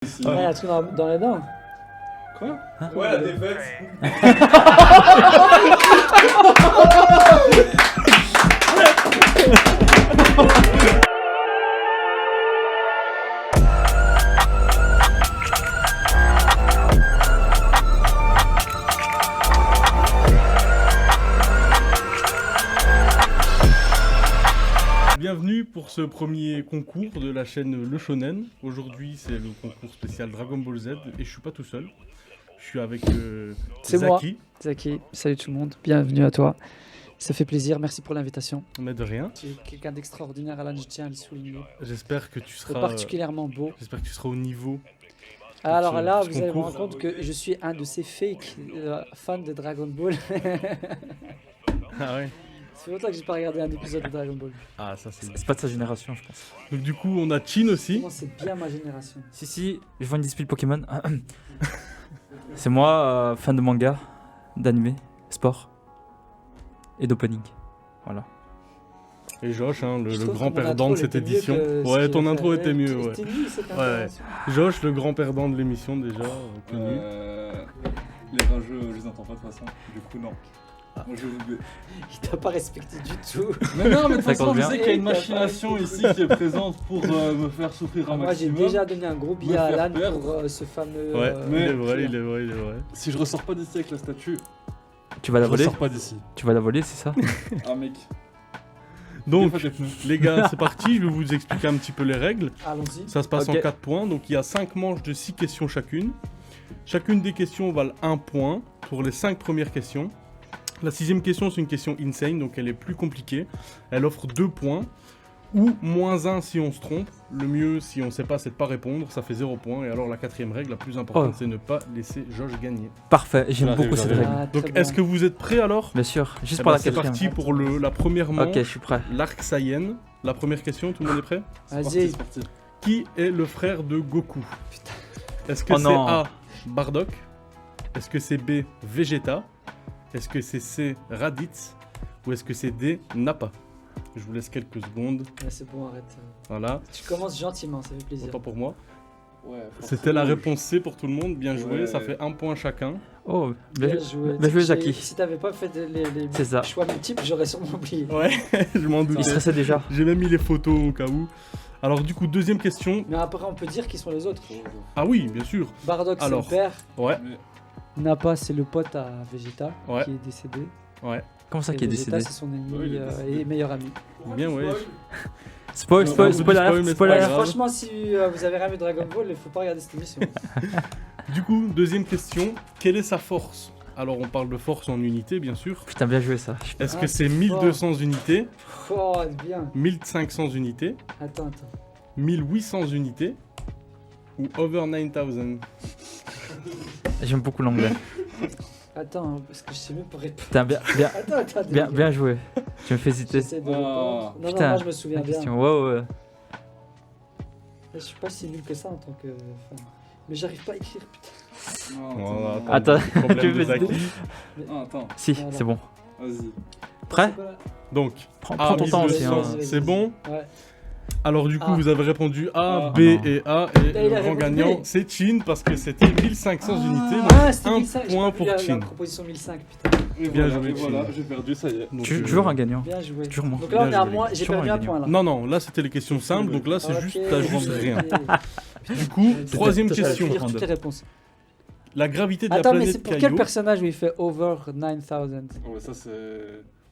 Ouais, un truc dans les dents. Quoi? Ouais, la défaite. Bienvenue pour ce premier concours de la chaîne Le Shonen. Aujourd'hui, c'est le concours spécial Dragon Ball Z et je suis pas tout seul. Je suis avec C'est moi. Zaki. Zaki, salut tout le monde, bienvenue à toi. Ça fait plaisir, merci pour l'invitation. Mais de rien. Tu es quelqu'un d'extraordinaire, Alan, je tiens à le souligner. J'espère que tu C'est seras. particulièrement beau. J'espère que tu seras au niveau. Alors ce- là, ce vous allez vous concours. rendre compte que je suis un de ces fakes fans de Dragon Ball. Ah ouais. Ça fait longtemps que j'ai pas regardé un épisode de Dragon Ball. Ah ça c'est. C'est pas de sa génération, je pense. Donc du coup, on a Chin aussi. Moi, c'est bien ma génération. Si, je vois une dispute Pokémon. C'est moi, fan de manga, d'anime, sport et d'opening. Voilà. Et Josh, hein, Je le trouve grand que mon perdant intro, de cette elle était mieux édition. que ce Ouais, qu'il ton a intro fait. était mieux. Ouais. C'était nul, cette Ouais. intervention. Josh, le grand perdant de l'émission déjà, connu. Les rageux, je les entends pas de toute façon. Du coup, non. Moi, je vais vous baiser. Il t'a pas respecté du tout. Mais non, mais de toute Ça façon, compte je bien. sais qu'il y a une T'as pas machination respecté. ici qui est présente pour me faire souffrir un Moi, j'ai maximum. déjà donné un gros billet Me à faire Alan perdre. pour ce fameux. Ouais, mais- il est vrai, client. il est vrai, il est vrai. Si je ressors pas d'ici avec la statue, Tu vas la je voler ressors pas d'ici. Tu vas la voler, c'est ça? Ah, mec. Donc, Des fois, des pneus. les gars, c'est parti. Je vais vous expliquer un petit peu les règles. Allons-y. Ça se passe Ok. en 4 points, donc il y a 5 manches de 6 questions chacune. Chacune des questions valent 1 point pour les 5 premières questions. La 6ème question, c'est une question insane, donc elle est plus compliquée. Elle offre 2 points, ou moins 1 si on se trompe. Le mieux, si on ne sait pas, c'est de pas répondre, ça fait 0 points. Et alors la 4ème règle, la plus importante, Oh. c'est ne pas laisser Josh gagner. Parfait, j'aime J'arrive, beaucoup cette j'arrive. règle. Ah, très Donc bien. est-ce que vous êtes prêts alors? Bien sûr, juste Eh pour ben, la c'est quatrième. parti pour la première manche, Ok, je suis prêt. l'arc Saiyan. La première question, tout le monde est prêt? C'est parti, Vas-y. c'est parti. Qui est le frère de Goku? Putain. Est-ce que Oh c'est non. A, Bardock? Est-ce que c'est B, Vegeta? Est-ce que c'est C, Raditz? Ou est-ce que c'est D, Nappa? Je vous laisse quelques secondes. Ouais, c'est bon, arrête. Voilà, Tu commences gentiment, ça fait plaisir. autant pour moi. Ouais, C'était la forcément, réponse C pour tout le monde. Bien joué, Ouais. ça fait 1 point chacun. Oh, bien Bien joué. joué. Bien joué, J'ai- Jackie. Si t'avais pas fait les C'est ça. choix multiples, j'aurais sûrement oublié. Ouais, je m'en Il doutais. stressait déjà. J'ai même mis les photos au cas où. Alors du coup, deuxième question. Mais après, on peut dire qui sont les autres. Ah oui, bien sûr. Bardock, c'est le Alors. père. Ouais, Mais Nappa, c'est le pote à Vegeta, Ouais. qui est décédé. ouais. Comment ça Et qui est Vegeta, décédé? c'est son ennemi Ouais, il est décédé. et meilleur ami. Bien, ouais. Spoil, Non, spoil, on vous dit spoil spoil, alert, mais spoil c'est pas alert. grave. Franchement, si vous avez rien vu de Dragon Ball, il faut pas regarder cette émission. Du coup, deuxième question. Quelle est sa force? Alors on parle de force en unités, bien sûr. Putain, bien joué ça. Est-ce Ah, que c'est c'est 1200 unités, Oh, bien. 1500 unités, Attends. 1800 unités ou over 9000? J'aime beaucoup l'anglais. Attends, parce que je sais même pas répondre. Putain, Attends. bien joué. Tu me fais hésiter. J'essaie de Ah. répondre. Non, Putain, moi je me souviens La bien. question, ouais. Je suis pas si nul que ça en tant que fan. Mais j'arrive pas à écrire, putain. Non, Voilà, attends, Attends. Problème Tu de veux- Zaki. non, attends, Si, Voilà. c'est bon. vas-y. Prêt? C'est quoi, là? Donc, Prends A, ton temps aussi. 1200, Hein. Vas-y. c'est bon. Ouais. Alors du coup, A. vous avez répondu A, Ah. B Non. et A, et Là, il le a grand répondu gagnant, B. c'est Chin, parce que c'était 1500 unités. donc Ah, c'était un 1005. j'ai point pas vu pour la Chin. proposition 1005, putain. Et Bien voilà, joué, et voilà, Chin. j'ai perdu, ça y est. Donc, Toujours un gagnant. Bien joué. Toujours moi. Donc là, on est Bien à joué. moins. J'ai Toujours perdu un un point là. Non, là c'était les questions simples, donc là c'est Ok, juste, t'as juste ok. rien. Du coup, troisième Total. Je question. vais lire toutes les réponses. La gravité de Attends, la mais c'est planète pour quel Caillou. personnage où il fait over 9000? Ouais, ça c'est.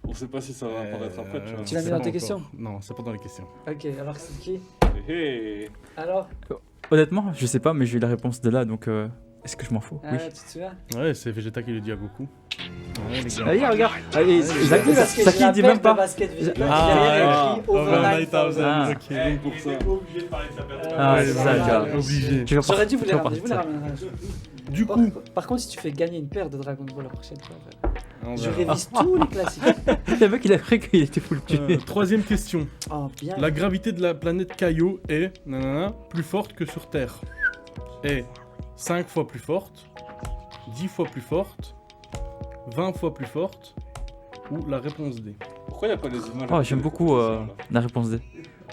On sait pas si ça va apparaître après, tu vois. Tu l'as mis c'est dans pas tes encore. questions? Non, c'est pas dans les questions. Ok, alors c'est qui? Hé, Alors Honnêtement, je sais pas, mais j'ai eu la réponse de là, donc est-ce que je m'en fous? Ah, Oui. tu te souviens? Ouais, c'est Vegeta qui le dit à Goku. Ouais, les gars. Allez, regarde. Allez, J'ai vu parce que Zaki j'ai la dit paire même pas. de basket Vegeta, Ah, derrière, il y a ouais. écrit over 9000. Ah. ok. donc pour ça. obligé de parler de sa perte Ah, Ouais, c'est ça, voilà, tu vois. obligé. Tu vas J'aurais dû vous les tu vas ramener, je vous les partir. ramènerai. Du coup, Par contre, si tu fais gagner une paire de Dragon Ball la prochaine fois, on je verra. révise tous les classiques. Le mec, il a cru qu'il était full tué. Troisième question. Oh, bien. La gravité de la planète Caillou est nanana, plus forte que sur Terre. Est 5 fois plus forte, 10 fois plus forte, 20 fois plus forte ou la réponse D. Pourquoi y a pas les images? Oh, j'aime beaucoup la réponse D.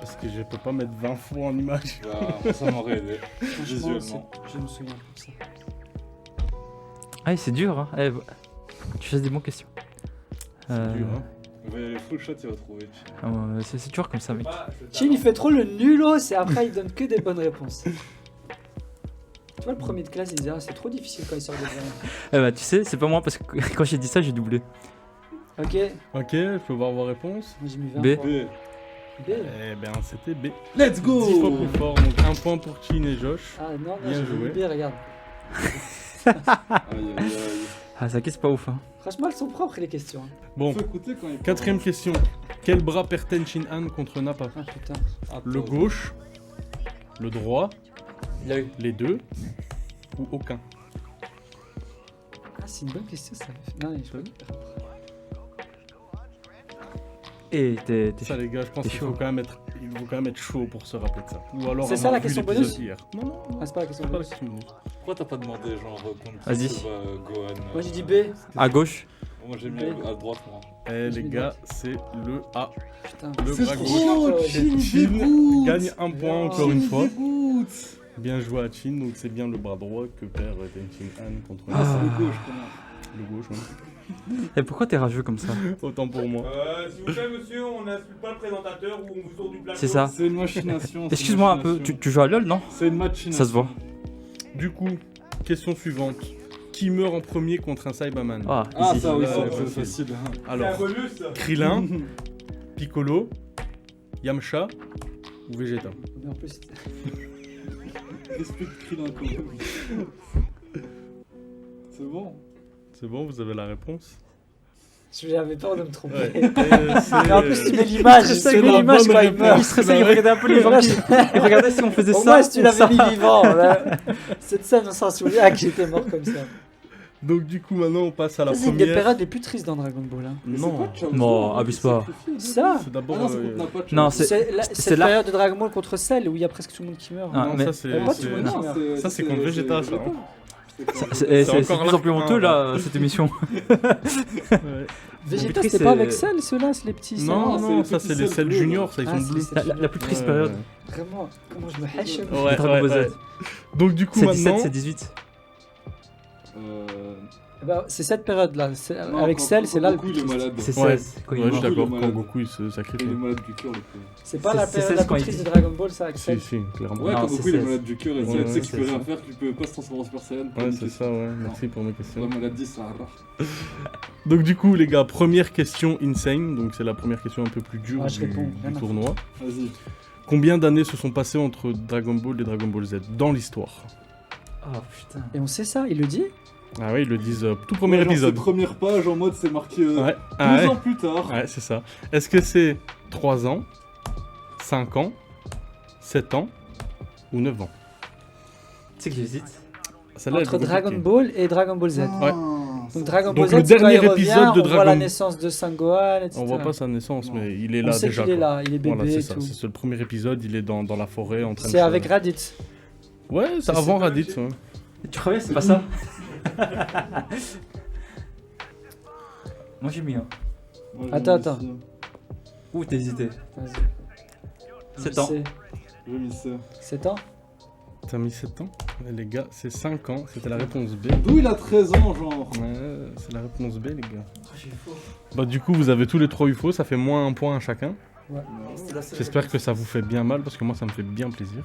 Parce que je peux pas mettre 20 fois en image. Bah, ça m'aurait aidé. Franchement, Visuellement. je me souviens plus de ça. Ah, c'est dur, hein. Eh, tu fais des bonnes questions. C'est dur, hein. On va y aller full shot, il va trouver. Ah ouais, c'est dur comme ça, mec. Chin, il fait trop le nulos et après il donne que des bonnes réponses. Tu vois, le premier de classe, il disait ah, c'est trop difficile quand il sort de l'examen. Eh bah, tu sais, c'est pas moi parce que quand j'ai dit ça, j'ai doublé. Ok, Ok, je peux voir vos réponses. moi j'ai mis 20 B. fois. B. B. Eh ben, c'était B. Let's 10 fois plus fort, donc un point pour Chin et Josh. Ah non, non, Bien j'ai joué. mis B, regarde. Aïe aïe aïe. Ah, ça c'est pas ouf, hein. Franchement, elles sont propres les questions. hein. Bon, Faut écouter quand il quatrième question. Quel bras perd Shin Han contre Nappa? Ah putain. Attends. Le gauche, le droit, L'œil. les deux ou aucun? Ah, c'est une bonne question ça. Non, je vois. Et t'es Ça les gars, je pense t'es qu'il chaud. faut quand même être chaud pour se rappeler de ça. Ou alors C'est ça, avoir la vu question l'épisode bonus hier. Non, non, Ah, c'est pas la question c'est pas la bonus. question bonus. Pourquoi t'as pas demandé genre contre Vas-y. qui se bat, Gohan Moi j'ai dit B. à gauche. Moi j'ai mis B. à droite moi. Eh les gars, c'est le A. Putain. Le C'est bras trop gauche. Chin, Chin dégoûte. gagne un point Non. encore une fois. Dégoûte. Bien joué à Chin, donc c'est bien le bras droit que perd Shin Han contre Ah, c'est le gauche comment. le gauche. Ouais. Et pourquoi t'es rageux comme ça? Autant pour moi. S'il vous plaît, monsieur, on n'insulte pas le présentateur ou on vous sort du plateau. C'est ça. C'est une machination. c'est Excuse-moi un une peu, machination. tu joues à LoL, non? C'est une machination. Ça se voit. Du coup, question suivante. Qui meurt en premier contre un Cyberman? Ah, Ah easy. ça oui, Là, ça, ouais, c'est facile. facile. C'est Alors, un bonus, ça. Krillin, Piccolo, Yamcha ou Vegeta? Mais en plus, Respecte Krillin quand même. C'est bon. C'est bon, vous avez la réponse? j'avais peur de me tromper. Ouais. Mais en plus, tu mets l'image, c'est tu mets la l'image bonne quand il réponse. meurt. Il stressait, il regardait un peu les gens qui regardaient si on faisait Au ça. moins, si tu ou l'avais ça. mis vivant, là, cette scène, on s'en souvient que j'étais mort comme ça. Donc du coup, maintenant, on passe à la C'est une des première. périodes les plus tristes dans Dragon Ball. Hein. Non, Non, abuse pas. Ça c'est Ah d'abord. non, c'est contre Nappa. tu Non, vois. c'est- cette là- période de Dragon Ball contre Cell où il y a presque tout le monde qui meurt. Ah, Non, mais- ça c'est. Pas tout c'est- le monde. Non, Ça, c'est contre Vegeta, ça. C'est encore de plus en plus l'arc honteux un, là, cette émission. Ouais. Vegeta, triste, c'était pas c'est- avec Cell, ceux-là, c'est les petits. Non, c'est non, les ça petits c'est les cells selles bleus, juniors, ça ils Ah, sont c'est bleus. les La plus triste Ouais, période. ouais. Vraiment, comment je me hèche. Ouais, Dragon Ball Z. ouais. Donc du coup C'est 17, maintenant, c'est 18. C'est cette période-là. Non, Avec quand- Cell, c'est quand là le Goku, plus il est triste. malade. C'est Ouais. 16. Quand ouais, il je suis meurt. d'accord, Goku, quand le Goku il se Il sacrifie. est malade du cœur, le pauvre. C'est pas C'est- la c'est période 16 la quand plus il triste dit. de Dragon Ball, ça, avec Si, Cell. si, clairement. Ouais, Non, quand c'est Goku il est 16. malade du cœur et Ouais, tu sais ouais, qu'il peut c'est rien faire, qu'il peut pas se transformer en Super Saiyan. Ouais, c'est ça, ouais. Merci pour mes questions. La maladie, ça arrache. Donc du coup les gars, première question insane, donc c'est la première question un peu plus dure Ah, je du, réponds, rien du à tournoi. Vas-y. Combien d'années se sont passées entre Dragon Ball et Dragon Ball Z dans l'histoire? Oh putain. Et on sait ça, il le dit. Ah ouais, ils le disent tout premier Ouais, genre, épisode. c'est première page en mode c'est marqué Ouais, 2 ah ouais. ans plus tard. Ouais, c'est ça. Est-ce que c'est 3 ans, 5 ans, 7 ans ou 9 ans? Tu sais que j'hésite. Celle-là, elle Entre est compliquée. Dragon Ball et Dragon Ball Z. Ouais. Donc Dragon Donc, Ball le Z, c'est quand dernier il revient, épisode de on voit la Dragon- naissance de Sangohan, etc. On voit pas sa naissance, Non. mais il est On là sait déjà. qu'il est quoi. là, il est bébé Voilà, c'est et ça. tout. C'est le premier épisode, il est dans la forêt en train de. C'est avec Raditz. Ouais, c'est C'est- avant c'est- Raditz. Ouais. Tu crois bien, c'est pas ça? Moi j'ai mis un. Moi, j'ai Attends, mis attends. ça. Ouh, t'as hésité. Vas-y. 7 ans. J'ai mis ça. 7 ans. T'as mis 7 ans? Les gars, c'est 5 ans. C'était la réponse B. D'où il a 13 ans, genre. Ouais, c'est la réponse B, les gars. Bah, du coup, vous avez tous les 3 UFO, ça fait moins un point à chacun. J'espère que ça vous fait bien mal parce que moi, ça me fait bien plaisir.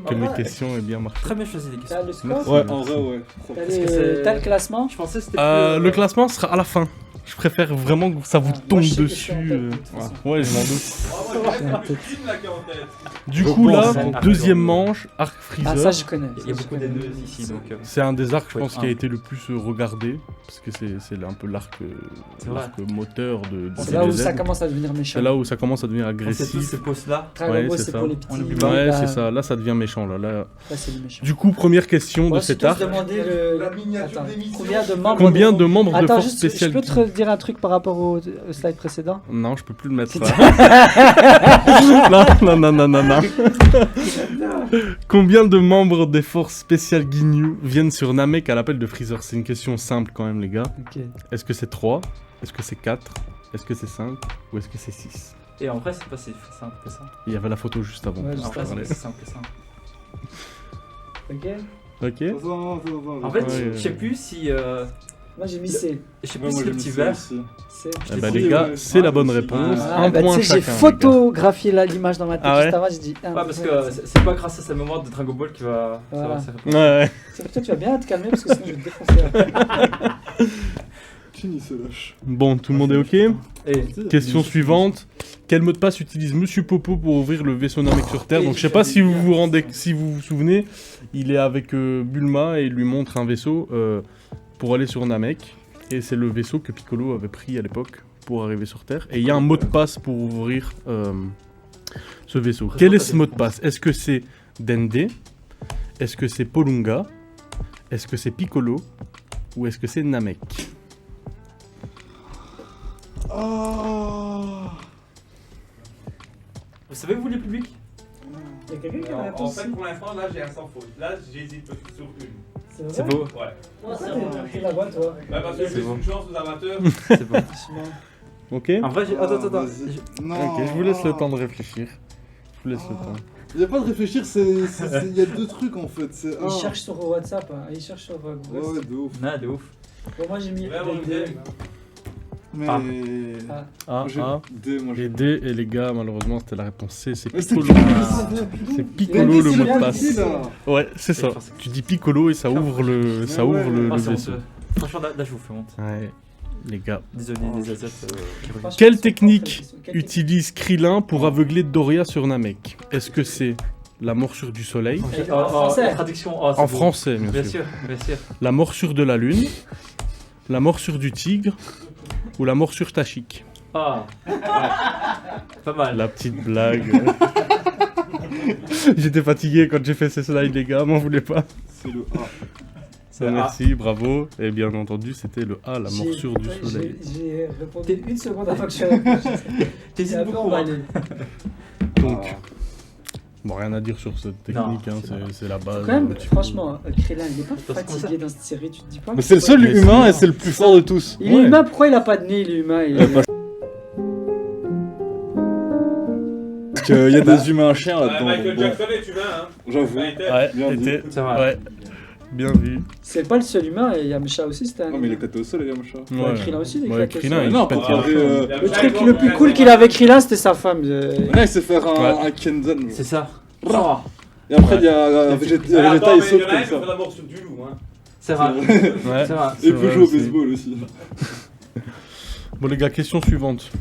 Que mes questions aient bien marché. Très bien choisi les questions. T'as le score Merci. Ouais, en vrai, ouais. T'as Est-ce que c'est- t'as le classement. Je pensais que c'était Le classement sera à la fin. Je préfère vraiment que ça vous Ah, tombe moi, je sais que je dessus. suis en tête, de toute façon. Ouais, je m'en doute. Bravo, je reste le film là qui est en tête. Du Je coup, pense, là, hein. deuxième manche, arc Ah, Freezer. ça, je connais. Il y a beaucoup d'ennemis ici donc. C'est un des arcs, je Ouais, pense, qui a un. été le plus regardé. Parce que c'est un peu l'arc C'est vrai. moteur de C'est là où DBZ. ça commence à devenir méchant. C'est là où ça commence à devenir On sait tous agressif. ces postes là. Dragon Ouais, Ball, c'est c'est ça. pour les petits. On n'oublie pas. Ouais, Là, c'est ça. Là, ça devient méchant. Là. c'est les méchants. Du coup, première question On de va cet tous arc. demander La miniature Attends, d'émission. combien de membres Combien de membres de Attends, force juste, spéciale je peux te dire un truc par rapport au slide précédent. Non, je peux plus le mettre C'est- ça. Non. Combien de membres des forces spéciales Ginyu viennent sur Namek à l'appel de Freezer? C'est une question simple quand même, les gars. Ok. Est-ce que c'est 3? Est-ce que c'est 4? Est-ce que c'est 5? Ou est-ce que c'est 6? Et en vrai, c'est pas si simple que ça. Il y avait la photo juste avant. Ouais, En juste vrai, c'est Allez. pas si simple que ça. Ok. Ok. Attends. En fait, Ouais, je sais plus si. Moi j'ai mis C. Je sais Ouais, plus moi si j'ai le mis petit ça verre. aussi. C. Eh t'ai bah, dit, les gars, ouais. c'est la bonne réponse. Ah, Un bah, point tu sais, chacun. j'ai les photographié l'image dans ma tête Ah ouais juste avant, j'ai dit. Ouais, parce que c'est pas grâce à sa mémoire de Dragon Ball qu'il va Voilà. savoir ses réponses. gars. Ouais. C'est pour toi, tu vas bien te calmer parce que sinon je vais te défoncer. Fini ce lâche. Bon, tout le monde est ok. Et Question suivante. Quel mot de passe utilise Monsieur Popo pour ouvrir le vaisseau Namek sur Terre? Donc je sais pas si vous vous rendez, si vous vous souvenez, il est avec Bulma et il lui montre un vaisseau pour aller sur Namek. Et c'est le vaisseau que Piccolo avait pris à l'époque pour arriver sur Terre. Et il y a un mot de passe pour ouvrir ce vaisseau. Quel est ce mot de passe? Est-ce que c'est Dende? Est-ce que c'est Polunga? Est-ce que c'est Piccolo? Ou est-ce que c'est Namek? vous savez, vous les publics? Il y a quelqu'un qui a la En réponse fait, ici. pour l'instant, là, j'ai un sans faute. Là, j'hésite sur une. C'est vrai. C'est beau. Ouais. Pourquoi t'as pris la boîte, toi? Bah, parce que je C'est laisse bon. une chance aux amateurs. C'est beau. Ok? En vrai, attends. Non. Ok, je vous laisse le temps de réfléchir. Je vous laisse le temps. Il y a pas de réfléchir, il y a deux trucs en fait. C'est Il cherche sur WhatsApp, hein. Il cherche sur Google. Ouais, de ouf. Non, de ouf. Bon, moi j'ai mis Vraiment, je D. l'aime. Mais. Ah. Ah. A, J'ai A. D, moi j'ai. Et D, et les gars, malheureusement, c'était la réponse C, c'est Mais c'est Piccolo. Piccolo. C'est Piccolo le mot de passe. Ici, là. Ouais, c'est ça. Je pensais que Tu dis Piccolo et ça ouvre le, ça Ouais, ouvre le Ah, c'est vaisseau. honteux. Franchement, là, je vous fais honte. Ouais, les gars. Désolé, les Asiates qui reviennent. Franchement, Quelle c'est technique pas très- utilise Krillin pour aveugler Doria sur Namek? Est-ce que c'est la morsure du soleil? En français. La traduction. Oh, c'est En beau. français, bien Bien sûr. sûr, bien sûr. La morsure de la lune? La morsure du tigre? Ou la morsure tachik? Ah, ouais. Pas mal. La petite blague. J'étais fatigué quand j'ai fait ces slides, les gars, m'en voulez pas. C'est le A. C'est A. Merci, bravo. Et bien entendu, c'était le A, la J'ai- morsure du ouais, soleil. J'ai répondu une seconde avant que je réponde. T'hésites Après, on beaucoup, va hein. aller. Donc, bon, rien à dire sur cette technique, Non, hein, c'est c'est la base. Quand même, un petit peu. franchement, Krillin, il est pas Parce que fatigué dans cette série, tu te dis pas. Mais c'est le seul Mais humain c'est- et c'est le plus fort de tous. Il est Ouais. humain, pourquoi il a pas de nez, il est humain il est- Parce qu'il y a des humains chiens Ouais, là-dedans. Michael bon, Jackson est humain, hein. J'avoue. Ouais, Ouais, Bien dit. était- C'est vrai. ouais, bien vu. C'est pas le seul humain, et Yamcha aussi, c'était un. Oh, mais il est éclaté au sol, les gars, machin. Ouais, Krillin aussi, il est Ouais, éclaté au Krillin, sol. il Non, pète parce pas. qu'il y avait, Le truc le plus cool qu'il a avec Krillin, c'était sa femme. Là, il sait faire Ouais. un Kenzen. C'est ça. Rah. Et après, il y a Vegeta, il Attends, il mais il saute y en a un comme qui fait ça. la morsure du loup, hein. C'est vrai. Ouais, C'est vrai. c'est Et il peut vrai jouer au aussi. baseball aussi. Bon, les gars, question suivante.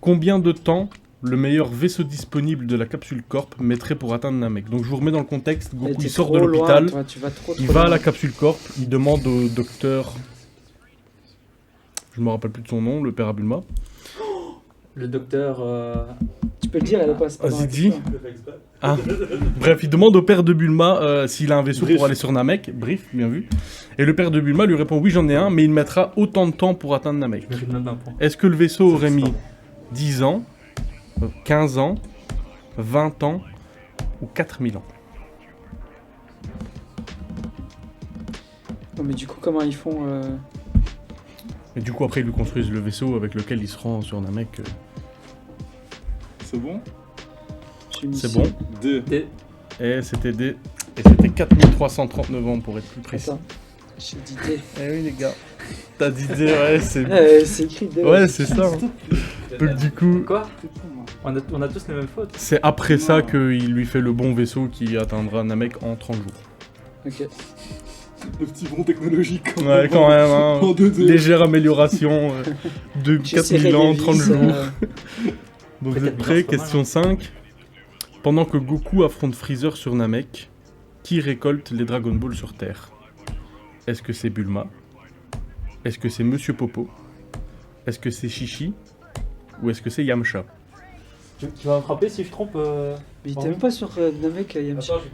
Combien de temps le meilleur vaisseau disponible de la capsule Corp mettrait pour atteindre Namek? Donc, je vous remets dans le contexte. Mais Goku, t'es il sort trop de loin, l'hôpital. toi, tu vas trop Il trop va à loin. la capsule Corp, il demande au docteur, je me rappelle plus de son nom, le père Abulma. Le docteur. Tu peux le dire, elle est pas. c'est pas dans la Vas-y, dis. question. Je le fais exprès. Ah. Bref, il demande au père de Bulma s'il a un vaisseau Brief. pour aller sur Namek. Brief, bien vu. Et le père de Bulma lui répond oui, j'en ai un, mais il mettra autant de temps pour atteindre Namek. Je me donne un point. Est-ce que le vaisseau aurait mis 10 ans, 15 ans, 20 ans ou 4000 ans? Non, mais du coup, comment ils font Et du coup, après, ils lui construisent le vaisseau avec lequel il se rend sur Namek. C'est bon? j'ai mis C'est ici. bon. D. D. Et c'était des... Et c'était 4339 ans pour être plus précis. Attends, j'ai dit D. Eh oui, les gars. T'as dit D, ouais, c'est... C'est écrit D. Ouais, c'est ça. hein. Donc du coup, Quoi on a tous les mêmes fautes. c'est après ça qu'il lui fait le bon vaisseau qui atteindra Namek en 30 jours. Ok. Le petit bond technologique. Ouais, quand même, hein. En 2D. Légère amélioration de J'ai 4000 serré ans, les 30 vis, jours. Donc vous Peut-être êtes prêts? c'est pas mal, Question hein. 5. Pendant que Goku affronte Freezer sur Namek, qui récolte les Dragon Ball sur Terre? Est-ce que c'est Bulma? Est-ce que c'est Monsieur Popo? Est-ce que c'est Chichi? Ou est-ce que c'est Yamcha? Tu vas me frapper si je trompe. Mais t'es même pas sur Namek, Yamcha. Attends, j'ai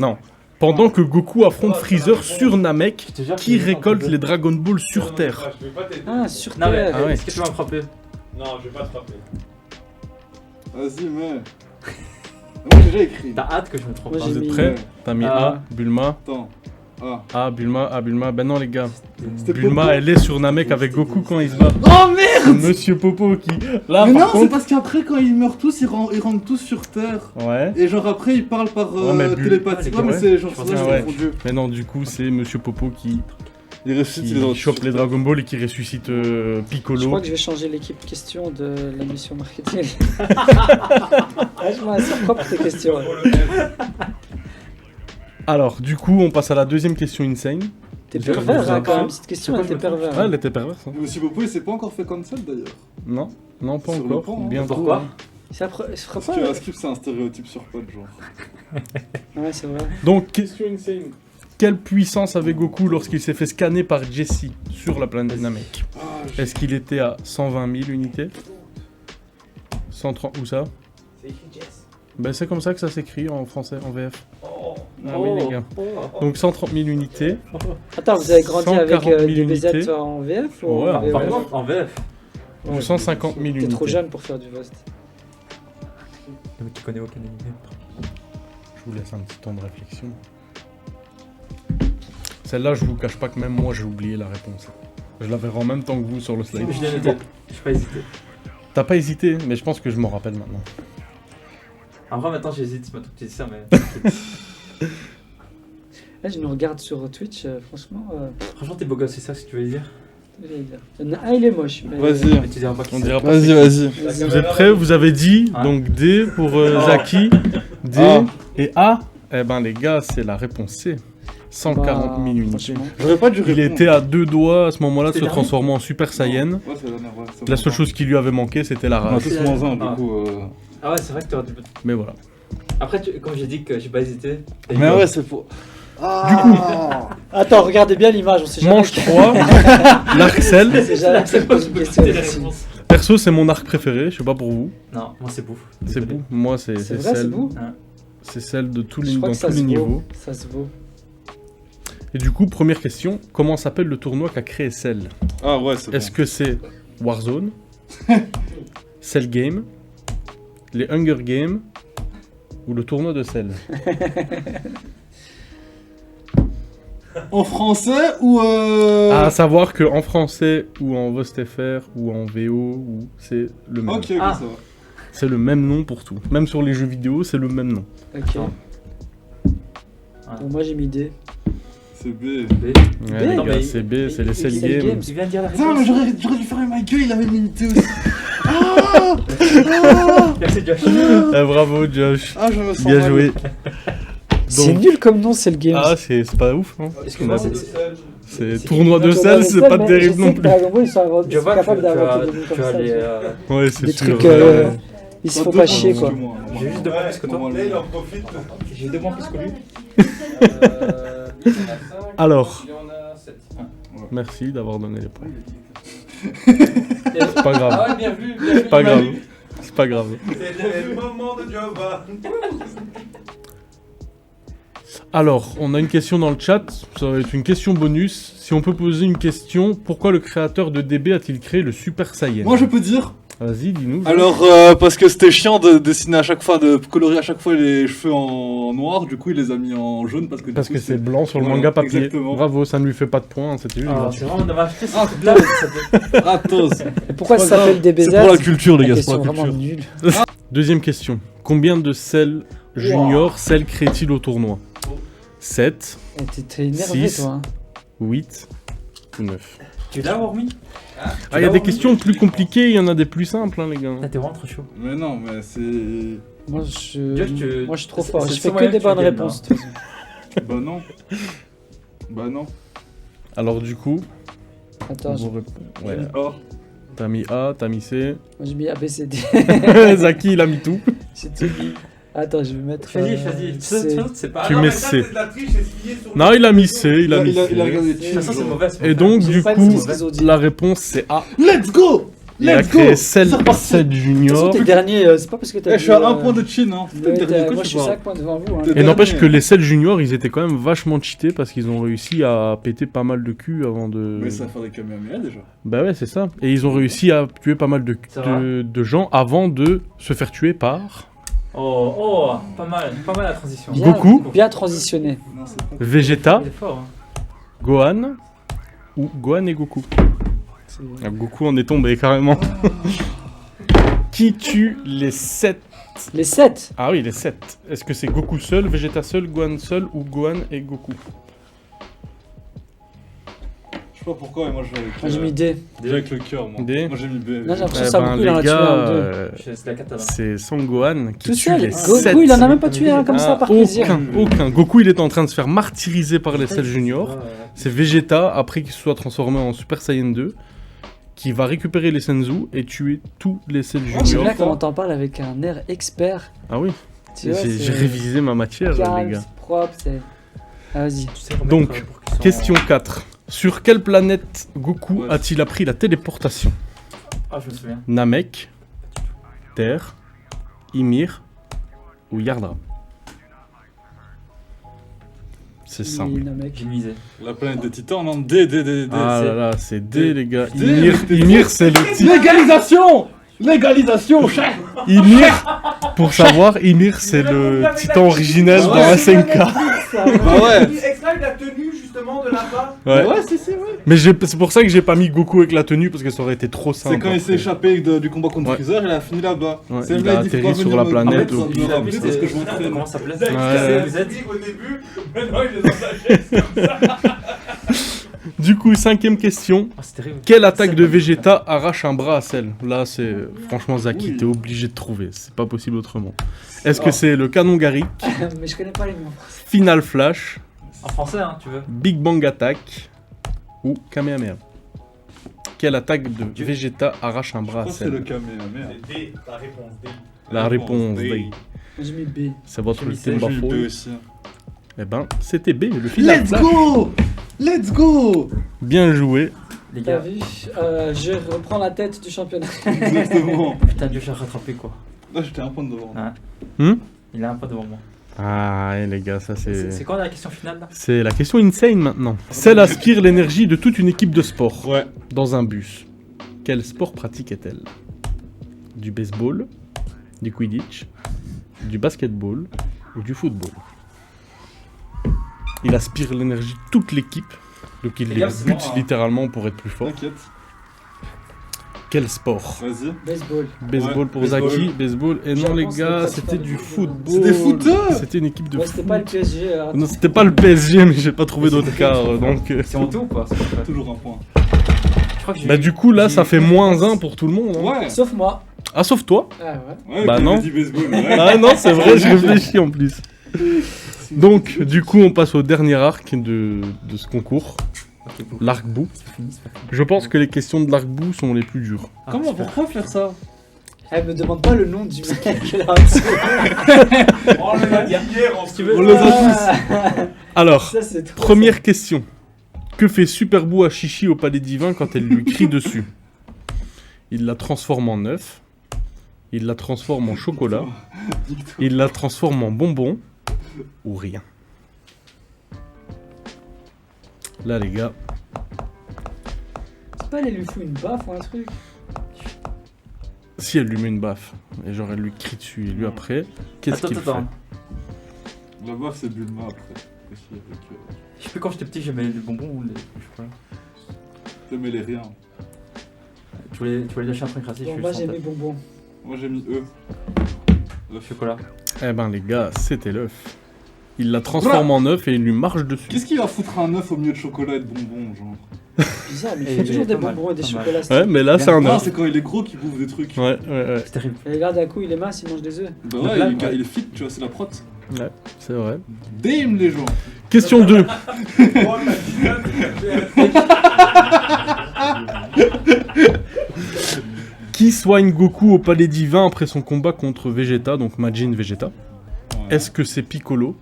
pas. Pendant que Goku affronte Freezer sur Namek, Je te jure que qui je vais récolte tromper. les Dragon Ball Non, sur non, Terre? Je vais pas t'aider. Ah, sur Non, mais Terre. Ah ouais. est-ce que tu vas me frapper? Non, je vais pas te frapper. Vas-y, mais. Moi, j'ai déjà écrit. T'as hâte que je me trompe Moi, pas. j'ai Vous êtes mis- prêts? T'as mis Ah. A, Bulma. Attends. Ah. Ah, Bulma, ben non, les gars. C'était Bulma, Popo. elle est sur Namek avec Goku quand il se bat. Oh merde! C'est Monsieur Popo qui. Là, Mais non, par c'est contre. parce qu'après, quand ils meurent tous, ils rentrent tous sur Terre. Ouais. Et genre après, ils parlent par Ouais, mais télépathie. Ah, Ouais, mais ouais. c'est genre Je ça, pensais je que ouais. confondu. Mais non, du coup, c'est Monsieur Popo qui Il ressuscite les autres. chope les Dragon Ball et qui ressuscite Piccolo. Je crois que je vais changer l'équipe question de la mission marketing. Je m'en sors propre tes questions. Alors, du coup, on passe à la deuxième question insane. T'es Je- pervers, je- hein, quand je- même. Cette question, je- elle était pervers. Ouais, elle était perverse. Hein. Monsieur Popo, il s'est pas encore fait cancel d'ailleurs. Non, non, pas Sur le encore. pont, hein. Bientôt. Pourquoi hein. Ça se fera Parce pas. que Skip, c'est un stéréotype sur Pod, genre. Ouais, c'est vrai. Donc, question insane. Quelle puissance avait Goku lorsqu'il s'est fait scanner par Jessie sur la planète Namek? Ah, Est-ce qu'il était à 120 000 unités? 130, où ça? C'est écrit Jess. Ben c'est comme ça que ça s'écrit en français, en VF. Oh. Ah oui les gars. Donc 130 000 unités. Attends, vous avez grandi avec 140 000 DBZ unités. en VF ou Ouais, en en VF? Par contre, en VF, Ouais, 150 000 T'es unités. trop jeune pour faire du Vost. le mec qui connaît aucun anime. Je vous laisse un petit temps de réflexion. Celle-là, je vous cache pas que même moi j'ai oublié la réponse. Je l'avais en même temps que vous sur le slide. Je l'ai noté, j'ai pas hésité. T'as pas hésité, mais je pense que je m'en rappelle maintenant. En vrai, maintenant j'hésite, c'est pas tout que tu dis ça, mais. Là, je nous regarde sur Twitch, franchement. Franchement, t'es beau gosse, c'est ça ce que tu veux dire? J'allais dire. Il y en a un, il est moche. Mais... Vas-y. Mais tu diras pas qui On c'est. dira pas. Vas-y, vas-y. Vous êtes prêts? Vous avez dit Ouais. donc D pour Zaki, D A. et A. Eh ben les gars, c'est la réponse C. 140 000 unités. franchement. J'aurais pas dû Il répondre. était à deux doigts à ce moment-là de se C'était transformer en Super Saiyan. Ouais, c'est la dernière, ouais, c'est La bon. seule chose qui lui avait manqué, c'était la On a rage. tous moins un, du Ah. coup. Ah ouais, c'est vrai que t'aurais dû. Mais voilà. Après, comme j'ai dit que j'ai pas hésité. t'as eu Mais peur. ouais, c'est pour. Ah. Attends, regardez bien l'image, on sait jamais. Manche 3, l'arc-sel. C'est jamais que ça C'est pose une moi qui question. ai la facile. réponse. Perso, c'est mon arc préféré, je sais pas pour vous. Non, moi c'est bouffe. C'est Désolé. vous. Moi, c'est C'est vrai, celle. c'est vous C'est celle de tous Je les, crois dans que ça tous les se niveaux. vaut. Ça se vaut. Et du coup, première question, comment s'appelle le tournoi qu'a créé Cell? Ah ouais, c'est bon. Est-ce que c'est Warzone, Cell Game, les Hunger Games ou le tournoi de Cell? En français ou À savoir que en français ou en VostFR ou en VO, ou c'est le même. Ok, ok, Ah. ça va. C'est le même nom pour tout. Même sur les jeux vidéo, c'est le même nom. Ok. Ah. Bon, moi j'ai mis D. C'est B. Ouais, les Non, gars, mais c'est B, c'est les Cell Cell Games. Games. Tu viens de dire la Putain, mais réponse. j'aurais dû faire un Michael, il avait limité aussi. Ah Merci Josh. Bravo Josh. Ah, je me sens Bien mal. joué. C'est Donc- nul comme nom, c'est le game. Ah, c'est pas ouf. Hein. Excuse-moi, C'est- c'est- C'est tournoi de Cell, c'est pas terrible non plus. Dragon Ball, ils sont Je vois que capables d'avoir des noms tu comme as ça. les. tu vois. Ouais, c'est Des sûr. trucs. Ils se font pas chier quoi. J'ai juste deux points plus que toi. Là, il en profite. J'ai deux points plus que lui. Alors. Il y en a 7. Merci d'avoir donné les points. C'est C'est pas grave. Ah ouais, bien vu, bien vu. C'est pas grave. C'est pas grave. C'est le moment de Java. Alors, on a une question dans le chat. Ça va être une question bonus. Si on peut poser une question, pourquoi le créateur de DB a-t-il créé le Super Saiyan? Moi, je peux dire. Vas-y, dis-nous. Alors, parce que c'était chiant de dessiner à chaque fois, de colorer à chaque fois les cheveux en noir, du coup, il les a mis en jaune parce que. Parce du coup, que c'est blanc sur le Voilà, manga papier. exactement. Bravo, ça ne lui fait pas de points. C'était juste. Ah, gratuit. c'est vraiment dommage. Tu sais, Ah, cette blague, ça te- Athos. Et pourquoi ça C'est pas s'appelle DBZ? C'est pour la culture, les La gars, c'est question pour la vraiment culture. nulle. Deuxième question. Combien de Cell Junior Cell crée-t-il au tournoi? 7, T'es énervé Six. toi. Hein. 8 ou 9? Tu l'as, Wormy? Ah, il y a des questions plus compliquées, il y en a des plus simples, hein, les gars. Ah, t'es vraiment trop chaud. Mais non, mais c'est. Moi Josh, je suis trop c'est- fort. c'est Je le fais seul que moyen des que tu bonnes gagnes, réponses. hein. de toute façon. Bah non. Bah non. Alors, du coup, Attends, vos réponses- ouais, Oh. t'as mis A, t'as mis C. moi j'ai mis ABCD. Zaki, il a mis tout. J'ai tout mis. Attends, je vais mettre. Choisis, choisis. C. C'est pas. Tu Ah non, mets mais ça, C. c'est de la triche, c'est ce qui est sur Non, il a mis C, il a mis Il a C. regardé De De toute façon, c'est genre. mauvais. c'est Et mauvais. donc, J'ai du pas coup, dit ce qu'ils ont dit. la réponse c'est A. Let's go! Il a Let's go! créé Cell C'est reparti. Cell De toute façon, Junior. t'es dernier, c'est pas parce que t'as. Eh, je suis à un point de chin, hein. Ouais, T'es le dernier, moi quoi, je tu suis parles. 5 points devant vous. Hein. T'es Et n'empêche dernier. que les Cell Junior, ils étaient quand même vachement cheatés parce qu'ils ont réussi à péter pas mal de cul avant de. Mais ça va faire des Kamehameha déjà. Bah ouais, c'est ça. Et ils ont réussi à tuer pas mal C'est vrai. de gens avant de se faire tuer par. Oh, pas mal la transition. Bien, Goku. Bien transitionné. Non, c'est con. Vegeta, Il est fort. Hein. Gohan ou Gohan et Goku. Ah, Goku en est tombé carrément. Qui tue les 7? Les 7. Ah oui, les 7. Est-ce que c'est Goku seul, Vegeta seul, Gohan seul ou Gohan et Goku? Je sais pas pourquoi, mais moi je vais avec. Moi j'ai mis D. Déjà avec le cœur, moi. D. Moi j'ai mis B. Non, j'ai l'impression Eh que ça ben, beaucoup, il en a les tué un gars, ou deux. C'est la 4 avant. c'est Son Gohan qui Tout tue seul. les Goku, 7. il en a même pas tué un comme ça Ah, par plaisir. aucun. Goku, il est en train de se faire martyriser par les Cell Junior. C'est Vegeta, après qu'il se soit transformé en Super Saiyan 2, qui va récupérer les Senzu et tuer tous les Cell J'aime Junior. bien comment t'en parles avec un air expert. Ah oui, Tu vois, j'ai c'est révisé ma matière, calme, les gars. c'est propre, c'est... Ah, vas-y. Tu sais remettre, Donc, pour qu'ils soient Question 4. Sur quelle planète Goku Ouais. a-t-il appris la téléportation? Ah, je me souviens. Namek, Terre, Ymir ou Yardra? C'est simple. Il, mec. J'ai misé. La planète des titans, non, D. Ah c'est- là là, c'est D, les gars. D, Ymir, c'est le titre. Légalisation Légalisation, cher. Ymir, pour savoir, Ymir, c'est le titan originel Ah dans ouais. SNK. Bah ouais. Extrait de la tenue justement de là-bas. Ouais. Ouais, si, ouais. Mais c'est pour ça que j'ai pas mis Goku avec la tenue, parce que ça aurait été trop simple. C'est quand il s'est après. échappé du combat contre Ouais. Freezer, il a fini là-bas. Ouais, C'est il là, a dit, faut atterri pas sur venir la me- planète, arrête de donc me il a rappeler parce que je m'entraîne. Comment ça s'appelait Ouais. Vous avez dit au début, maintenant il est dans sa chaise. Du coup, 5ème question. Ah, c'est terrible. Quelle attaque de Vegeta arrache un bras à Cell? Là, c'est franchement Zaki, Oui. t'es obligé de trouver. C'est pas possible autrement. Est-ce que c'est le canon Gary, Mais je connais pas les noms. Final Flash, En français, hein, tu veux. Big Bang Attack ou Kamehameha? Quelle attaque de Vegeta arrache un bras à Je pense que c'est le Cell? Kamehameha. C'est D, la réponse D. La réponse D. D. Moi j'ai mis B. C'est votre J'ai mis C, ultime J'ai eu bafouille. B aussi. Eh ben, c'était B, le Final Let's Flash. go Let's go Bien joué. Les T'as gars. vu Je reprends la tête du championnat. Exactement. Putain, Dieu, j'ai rattrapé quoi. Là, j'étais un point devant. Ah. Hmm Il a un pas devant moi. Ah, et les gars, ça C'est quoi la question finale là? C'est la question insane maintenant. Celle aspire l'énergie de toute une équipe de sport. Ouais. Dans un bus. Quel sport pratique-t-elle? Du baseball, du quidditch, du basketball ou du football? Il aspire l'énergie de toute l'équipe. Donc il Les les gars, c'est bute bon, hein. littéralement pour être plus fort. T'inquiète. Quel sport? Vas-y. Baseball. Baseball Ouais, pour baseball. Zaki, baseball. Et non Je les pense gars, que c'était du football. C'est des footeux. C'était une équipe de Ouais, foot. c'était pas le PSG. Non, c'était pas le PSG, mais j'ai pas trouvé d'autre quart. Donc, C'est honteux ou pas? Toujours un point. Je crois que j'ai. bah du coup là, ça fait -1 pour tout le monde. Hein. Ouais. Sauf moi. Ah sauf toi. Ah ouais. Ouais, Bah qui non. m'a dit baseball, ouais. Ah non, c'est vrai, je réfléchis en plus. Donc, du coup, on passe au dernier arc de ce concours, Ok, bon. l'arc-bout. C'est fini, c'est pas fini. Je pense que les questions de l'arc-bout sont les plus dures. Ah, Comment, super. pourquoi faire ça? Elle me demande pas le nom du mec là en dessous. Oh, on l'a dit hier en Si tu veux. On les a Ah, Alors, ça c'est trop. première question. Que fait Superbou à Chichi au Palais Divin quand elle lui crie dessus? Il la transforme en œuf. Il la transforme en chocolat. Il la transforme en bonbon. Ou rien. Là, les gars. C'est pas aller lui foutre une baffe ou un truc. Si elle lui met une baffe, et genre elle lui crie dessus, et lui après, qu'est-ce Attends, qu'il fait? attends. La baffe, c'est Bulma après. Aussi, avec, Je sais plus quand j'étais petit, j'aimais les bonbons ou les chocolats. T'aimais les rien. Tu voulais lâcher un truc raciste, Bon, je moi suis j'ai le mis bonbon. Moi, j'ai mis E. Le chocolat. Eh ben les gars, c'était l'œuf. Il la transforme en œuf et il lui marche dessus. Qu'est-ce qu'il va foutre un œuf au milieu de chocolat et de bonbons, genre? Bizarre, mais Et il fait toujours il est des pas mal, bonbons et des pas mal. chocolats. Ouais, mais là c'est un Ah, œuf. c'est quand il est gros qu'il bouffe des trucs. Ouais, ouais, C'est terrible. Et regarde, à coup, il est mince, il mange des œufs. Bah Le ouais, plat, il est, ouais. il est fit, tu vois, c'est la prot. ouais, c'est vrai. Damn les gens. Question 2. Oh, la finale, Qui soigne Goku au Palais Divin après son combat contre Vegeta, donc Majin Vegeta? Ouais. Est-ce que c'est Piccolo?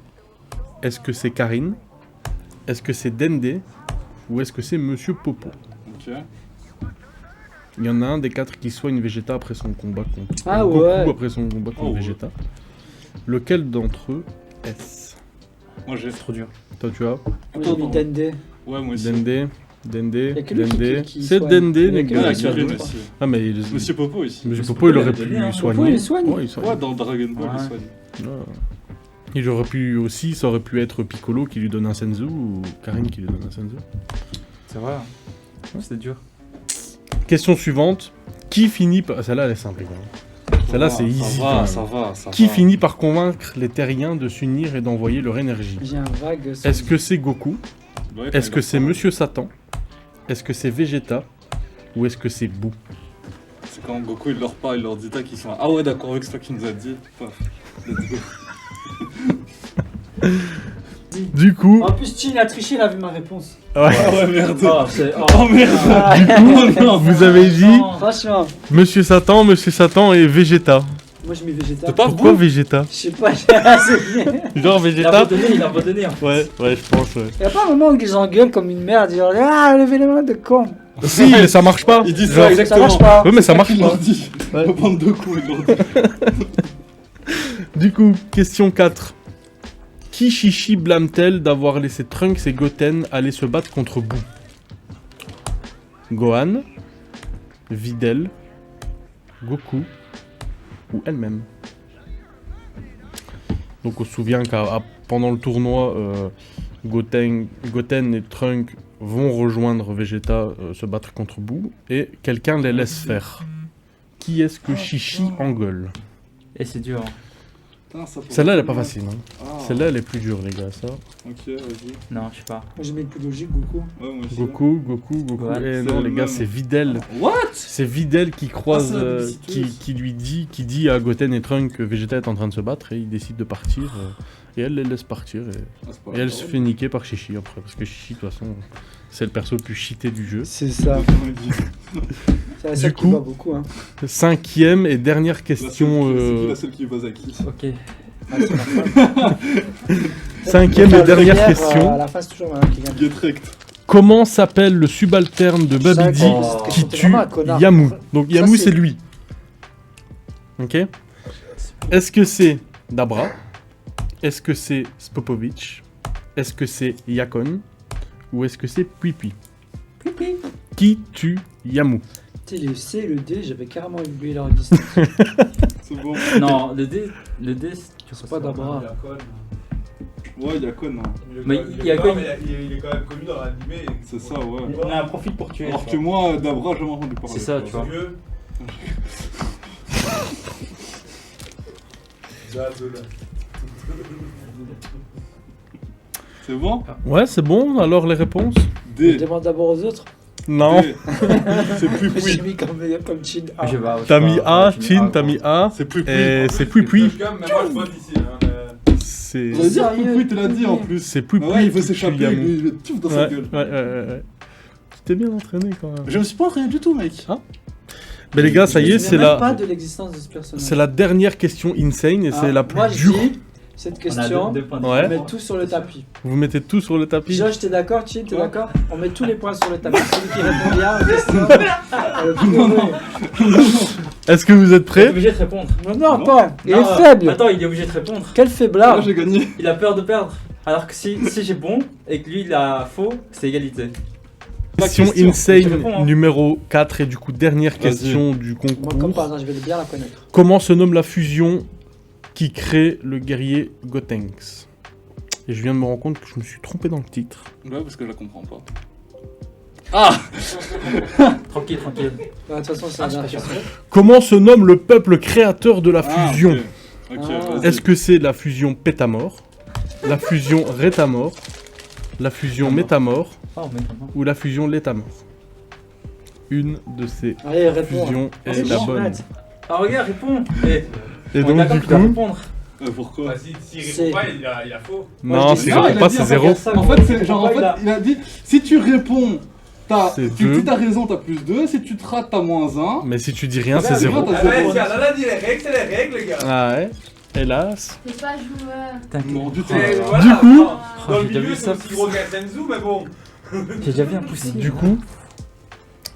Est-ce que c'est Karine? Est-ce que c'est Dende? Ou est-ce que c'est Monsieur Popo? Ok. Il y en a un des 4 qui soigne Vegeta après son combat contre Ah Goku ouais. après son combat contre Oh ouais. Vegeta. Lequel d'entre eux est-ce? Moi, j'ai. C'est trop dur. Toi tu as Moi j'ai mis Dende. Ouais, moi aussi. Dende. Dende, Y a que lui Dende. qui C'est soigne. Dende, Y a que les lui Ouais, gars. qui il y a soigne. Kirin aussi. Ah, mais Monsieur Popo ici. Monsieur Monsieur Popo, il Popo, aurait il a pu donné, hein. soigner. Popo, il soigne. Ouais, il soigne. Ouais, dans Dragon Ball, il Ouais. soigne. Ah. Il aurait pu aussi, ça aurait pu être Piccolo qui lui donne un Senzu ou Karim qui lui donne un Senzu. C'est vrai. hein. C'est dur. Question suivante. Qui finit par... Celle-là, elle est simple, les gars. Celle-là, c'est easy. Ça quand va, même. ça va, ça Qui va. finit par convaincre les terriens de s'unir et d'envoyer leur énergie? J'ai un vague. Est-ce que c'est Goku? Ouais, Est-ce quand que il c'est a- Monsieur Satan? Est-ce que c'est Vegeta? Ou est-ce que c'est Boo? C'est quand Goku il leur parle, il leur dit tac, ils sont là. Ah ouais, d'accord, avec toi qui nous a dit. Paf. Let's go. Du coup... En plus, Chin a triché, il a vu ma réponse. Ouais. Ah ouais, merde. Oh, c'est. Oh merde. Du coup, vous avez dit Franchement, Monsieur Satan et Vegeta. moi je mets Vegeta. C'est pas Pourquoi Boo? Vegeta? Je sais pas, c'est bien. Genre Il a Vegeta? abandonné, il a abandonné. Ouais, je pense, ouais. Y'a pas un moment où ils engueulent comme une merde, ils disent ah, levez les mains de con. Si, mais ça marche pas. Il dit Genre- ça exactement. Ça marche pas. Ouais, mais ça marche Il leur pas. dit. Ouais. La bande de coups, il leur dit. Du coup, question 4. Qui Chichi blâme-t-elle d'avoir laissé Trunks et Goten aller se battre contre Boo? Gohan, Videl, Goku ou elle-même? Donc on se souvient qu'à pendant le tournoi, Goten et Trunks vont rejoindre Vegeta, se battre contre Boo, et quelqu'un les laisse faire. Qui est-ce que Chichi engueule? Et c'est dur. hein. Putain, ça pourrait Celle-là, elle est être pas bien. facile. Hein. Ah. Celle-là, elle est plus dure, les gars. Ça. Ok, vas-y. Non, je sais pas. Moi j'ai mis le plus logique, Goku. Ouais, moi aussi. Goku. Gohan. Eh C'est non, le les gars, même. c'est Videl. What? C'est Videl qui croise, Ah, c'est la visiteuse. qui dit à Goten et Trunks que Vegeta est en train de se battre et il décide de partir. Et elle les laisse partir. Et Ah, c'est pas elle grave. se fait niquer par Chichi après. Parce que Chichi, de toute façon, c'est le perso le plus cheaté du jeu. C'est ça. C'est la Du seule qui coup- bat beaucoup. Hein. 5e et dernière question. C'est qui la seule qui base à qui? Ok. Ah, c'est ma femme. 5e et La dernière première, question. à la fin, c'est toujours madame qui gagne. Get wrecked. Comment s'appelle le subalterne de Babidi Ça, Oh. c'est qui t'es tue vraiment un connard. Yamu? Donc Ça, Yamu, c'est- c'est lui. Ok. Est-ce que c'est Dabra? Est-ce que c'est Spopovich? Est-ce que c'est Yakon? Ou est-ce que c'est Pui-Pui? Pipi. Qui tue Yamu? Tu sais, le C et le D, j'avais carrément oublié leur existence. C'est bon. Non, le D, tu C'est pas d'abord. Ouais, y'a con, hein. Mais il y a quoi, il est quand même connu dans l'animé. C'est ça, ouais. On a un profil pour tuer. Alors que moi, Dabra, j'ai jamais entendu parler. C'est ça, tu vois. Vieux. C'est bon? Ouais, c'est bon. Alors les réponses? Je D. demande d'abord aux autres. Non. D. C'est plus J'ai Pui. mis comme Chin. Ah. Je sais pas, je sais T'as pas. mis A, Ouais, Chin, A, t'as quoi. mis A. C'est plus Pui. Et c'est Pui-Pui. Mais moi je vote ici. Hein. C'est. Vas-y, Sérieux, Pui, tu l'as dit en plus. C'est Pui-Pui. Ah ouais, il veut qui tue s'échapper, Yamu. lui, il le tue dans Ouais, sa gueule. ouais. Tu t'es bien entraîné quand même. Je me suis pas rien du tout, mec. Mais les gars, ça y Je est, me c'est souviens même pas la, de l'existence de ce personnage. c'est la dernière question insane et Ah, c'est la moi, plus je dure. dis, cette On a question, deux points de Ouais. on met différence. tout sur le tapis. Vous mettez tout sur le tapis. Georges, t'es d'accord? Chin, t'es Ouais. d'accord? On met tous les points sur le tapis. Celui qui répond bien aux questions. le plus heureux. Est-ce que vous êtes Il est prêts? obligé de répondre. Non, Non. pas. Il Non, est faible. Attends, il est obligé de répondre. Quel Là, faiblard. j'ai gagné. Il a peur de perdre. Alors que si j'ai bon et que lui il a faux, c'est égalité. Question question. Je insane réponds, hein. numéro 4 et du coup dernière Vas-y. question du Moi, comme par concours. hasard, je vais bien la connaître. Comment se nomme la fusion qui crée le guerrier Gotenks? Et je viens de me rendre compte que je me suis trompé dans le titre. Ouais, parce que je la comprends pas. Ah! Tranquille. De toute façon, c'est Ah, la je dernière suis pas question. Comment se nomme le peuple créateur de la Ah, fusion? ok. Ok, Ah. vas-y. Est-ce que c'est la fusion Pétamor, la fusion Rétamor, la fusion Métamor Oh, mais comment ou la fusion Létamor? Une de ces Allez, réponds. fusions Ah, est c'est la bon, bonne. arrête. Ah, regarde, réponds. Et Et on est donc d'accord du que tu dois coup, répondre. Pourquoi? Bah, s'il C'est- répond pas, il a faux. Moi, non, je dis c'est ça, Non, pas, il a dit, c'est en fait, zéro. En fait, c'est genre, en fait, il a dit si tu réponds, C'est deux. si t'as raison, t'as plus 2. Si tu te rates, t'as moins 1. Mais si tu dis rien, c'est Ouais, zéro. t'as Ah ouais, zéro. tiens, là, dit les règles, c'est les règles, les gars. Ah ouais, hélas. C'est pas joueur. T'inquiète. Non, du tout. Et voilà, Du coup- dans Oh, le j'ai déjà milieu, vu c'est ça. aussi gros qu'un Senzu, mais bon. J'ai déjà vu un poussier. Du coup,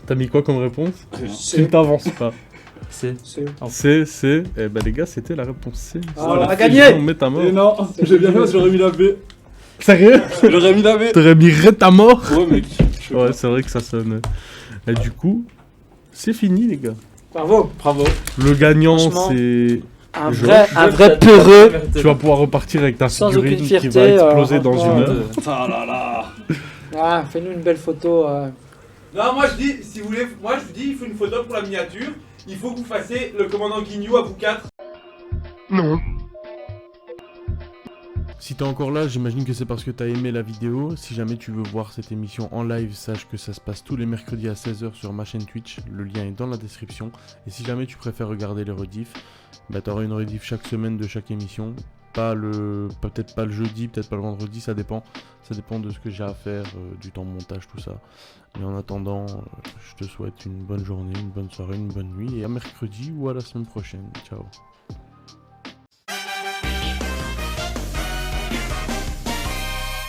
t'as mis quoi comme réponse? Tu ne C'est. t'avances pas. C'est. C'est. Eh ben les gars, c'était la réponse C. Ah, C'est on la a gagné. fusion Métamor. Et non, j'ai bien fait parce que j'aurais mis la B. Sérieux? J'aurais mis la B. T'aurais mis Rétamor? Ouais, mec, je sais Ouais, pas. c'est vrai que ça sonne. Et du coup, c'est fini, les gars. Bravo. Bravo. Le gagnant, Franchement, c'est. Un Je- vrai peureux. Tu vas pouvoir repartir avec ta Sans figurine aucune qui fierté, va exploser dans franchement, une heure. Ah là là. Ah, fais-nous une belle photo. Non, moi je dis, si vous voulez, moi je vous dis, il faut une photo pour la miniature. Il faut que vous fassiez le commandant Guignou à vous quatre. Si t'es encore là, j'imagine que c'est parce que t'as aimé la vidéo. Si jamais tu veux voir cette émission en live, sache que ça se passe tous les mercredis à 16h sur ma chaîne Twitch. Le lien est dans la description. Et si jamais tu préfères regarder les rediffs, bah t'auras une rediff chaque semaine de chaque émission. Peut-être pas le jeudi, peut-être pas le vendredi, ça dépend. Ça dépend de ce que j'ai à faire, du temps de montage, tout ça. Mais en attendant, je te souhaite une bonne journée, une bonne soirée, une bonne nuit. Et à mercredi ou à la semaine prochaine. Ciao.